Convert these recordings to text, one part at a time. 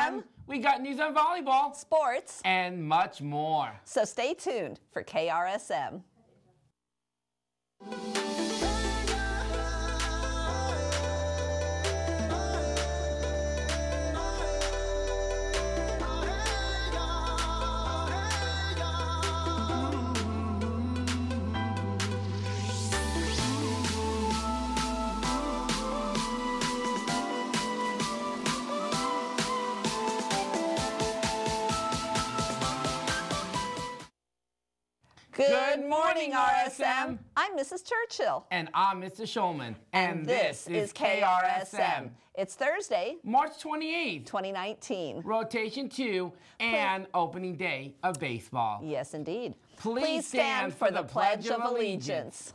RSM. We got news on volleyball, sports, and much more. So stay tuned for KRSM. Good morning, RSM. I'm Mrs. Churchill. And I'm Mr. Shulman. And this is KRSM. It's Thursday, March 28th. 2019. Rotation 2 and opening day of baseball. Yes, indeed. Please stand for the Pledge of Allegiance.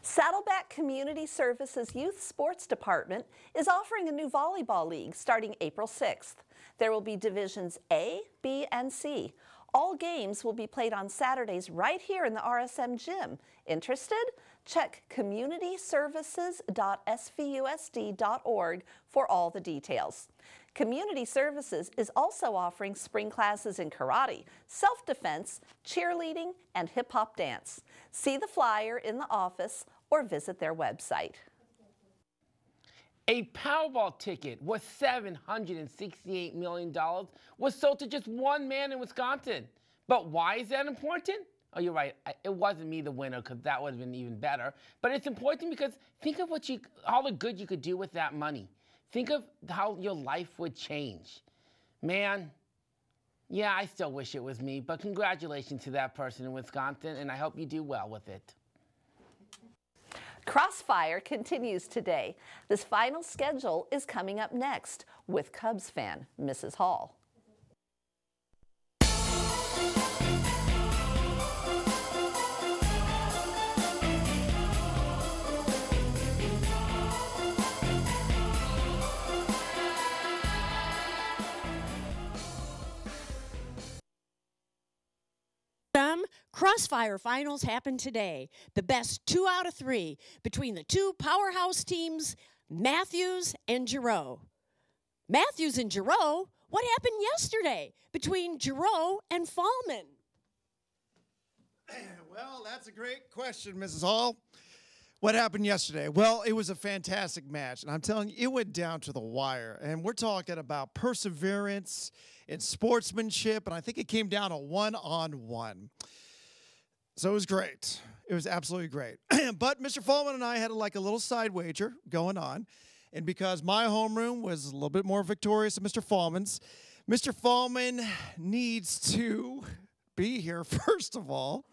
Saddleback Community Services Youth Sports Department is offering a new volleyball league starting April 6th. There will be divisions A, B, and C. All games will be played on Saturdays right here in the RSM gym. Interested? Check communityservices.svusd.org for all the details. Community Services is also offering spring classes in karate, self-defense, cheerleading, and hip-hop dance. See the flyer in the office or visit their website. A Powerball ticket worth $768 million was sold to just one man in Wisconsin. But why is that important? Oh, you're right. It wasn't me the winner, because that would have been even better. But it's important because think of all the good you could do with that money. Think of how your life would change. Man, yeah, I still wish it was me, but congratulations to that person in Wisconsin, and I hope you do well with it. Crossfire continues today. This final schedule is coming up next with Cubs fan Mrs. Hall. Crossfire finals happen today. The best 2 out of 3 between the two powerhouse teams, Matthews and Giroux. Matthews and Giroux? What happened yesterday between Giroux and Fallman? Well, that's a great question, Mrs. Hall. What happened yesterday? Well, it was a fantastic match, and I'm telling you, it went down to the wire. And we're talking about perseverance and sportsmanship, and I think it came down to 1-on-1. So it was great. It was absolutely great. But Mr. Fallman and I had like a little side wager going on, and because my homeroom was a little bit more victorious than Mr. Fallman's, Mr. Fallman needs to be here first of all.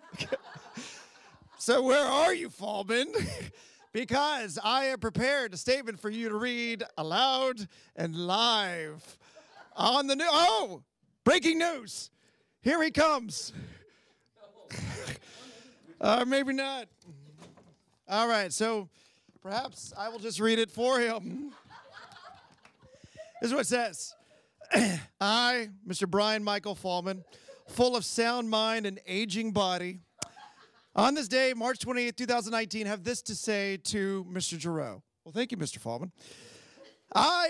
So where are you, Fallman? Because I have prepared a statement for you to read aloud and live on the news. Oh, breaking news. Here he comes. Maybe not. All right, so perhaps I will just read it for him. This is what it says. I, Mr. Brian Michael Fallman, full of sound mind and aging body, on this day, March 28, 2019, have this to say to Mr. Giroux. Well, thank you, Mr. Fallman.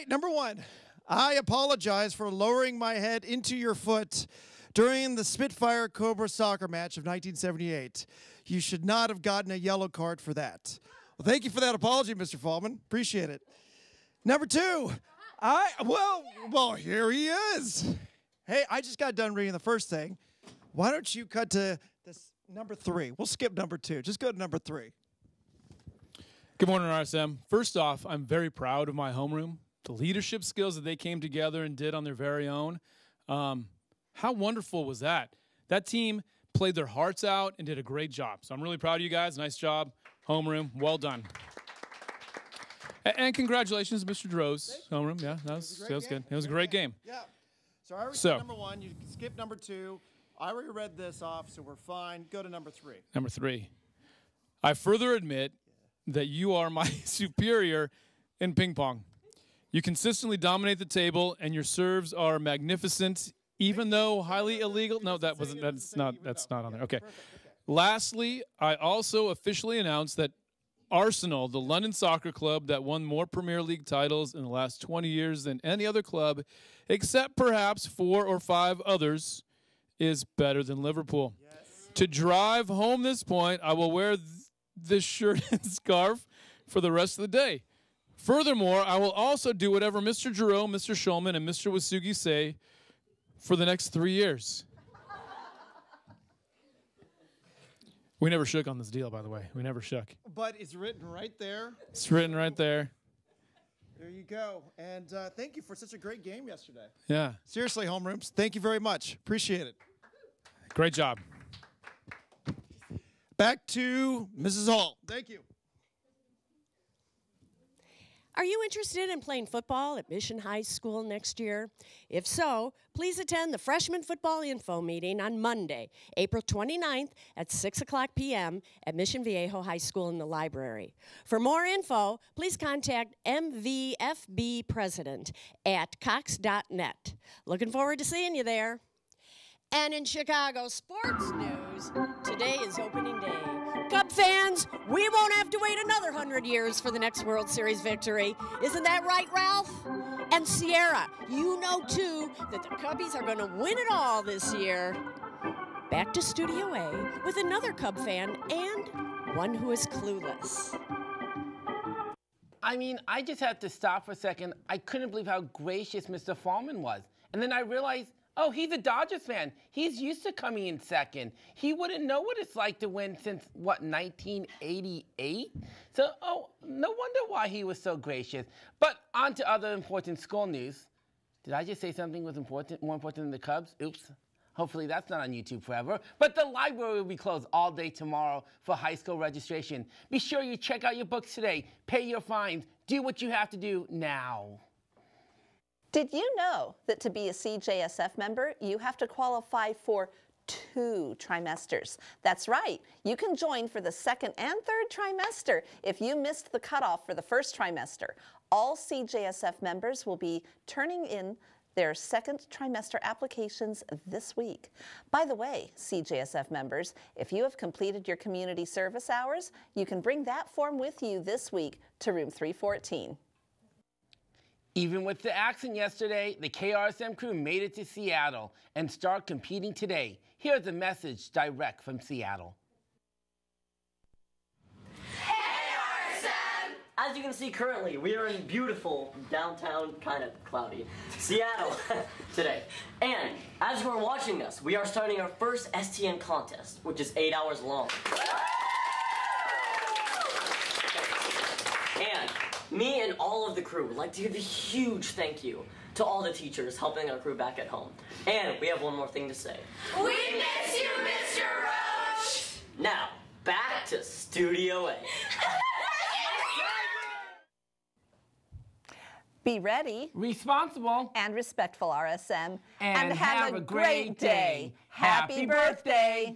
Number one, I apologize for lowering my head into your foot during the Spitfire Cobra soccer match of 1978. You should not have gotten a yellow card for that. Well, thank you for that apology, Mr. Fallman. Appreciate it. Number two, well, here he is. Hey, I just got done reading the first thing. Why don't you cut to this number 3? We'll skip number 2. Just go to number 3. Good morning, RSM. First off, I'm very proud of my homeroom. The leadership skills that they came together and did on their very own. How wonderful was that? That team played their hearts out and did a great job. So I'm really proud of you guys. Nice job, homeroom. Well done. And congratulations, Mr. Droz. Homeroom, yeah, that was good. It was a great game. Yeah. So I already said number 1. You skip number 2. I already read this off, so we're fine. Go to number 3. Number 3. I further admit that you are my superior in ping pong. You consistently dominate the table, and your serves are magnificent, even though highly illegal. No, that's not on there. Okay. Lastly, I also officially announced that Arsenal, the London soccer club that won more Premier League titles in the last 20 years than any other club, except perhaps 4 or 5 others, is better than Liverpool. Yes. To drive home this point, I will wear this shirt and scarf for the rest of the day. Furthermore, I will also do whatever Mr. Jerome, Mr. Schulman, and Mr. Wasugi say for the next 3 years. We never shook on this deal, by the way. We never shook. But it's written right there. It's written right there. There you go. And thank you for such a great game yesterday. Yeah. Seriously, homerooms, thank you very much. Appreciate it. Great job. Back to Mrs. Hall. Thank you. Are you interested in playing football at Mission High School next year? If so, please attend the Freshman Football Info Meeting on Monday, April 29th at 6 o'clock p.m. at Mission Viejo High School in the library. For more info, please contact MVFB President at cox.net. Looking forward to seeing you there. And in Chicago sports news, today is opening day. Cub fans, we won't have to wait another 100 years for the next World Series victory. Isn't that right, Ralph? And Sierra, you know, too, that the Cubbies are going to win it all this year. Back to Studio A with another Cub fan and one who is clueless. I mean, I just had to stop for a second. I couldn't believe how gracious Mr. Fallman was. And then I realized, oh, he's a Dodgers fan. He's used to coming in second. He wouldn't know what it's like to win since, what, 1988? So, oh, no wonder why he was so gracious. But on to other important school news. Did I just say something was more important than the Cubs? Oops. Hopefully that's not on YouTube forever. But the library will be closed all day tomorrow for high school registration. Be sure you check out your books today. Pay your fines. Do what you have to do now. Did you know that to be a CJSF member, you have to qualify for 2 trimesters? That's right. You can join for the 2nd and 3rd trimester if you missed the cutoff for the 1st trimester. All CJSF members will be turning in their 2nd trimester applications this week. By the way, CJSF members, if you have completed your community service hours, you can bring that form with you this week to room 314. Even with the accident yesterday, the KRSM crew made it to Seattle and start competing today. Here's a message direct from Seattle. Hey, RSM! As you can see currently, we are in beautiful downtown, kind of cloudy, Seattle today. And as you are watching us, we are starting our first STN contest, which is 8 hours long. And me and all of the crew would like to give a huge thank you to all the teachers helping our crew back at home. And we have one more thing to say. We miss you, Mr. Roach! Now, back to Studio A. Be ready, responsible, and respectful, RSM. And have a great day. Happy birthday.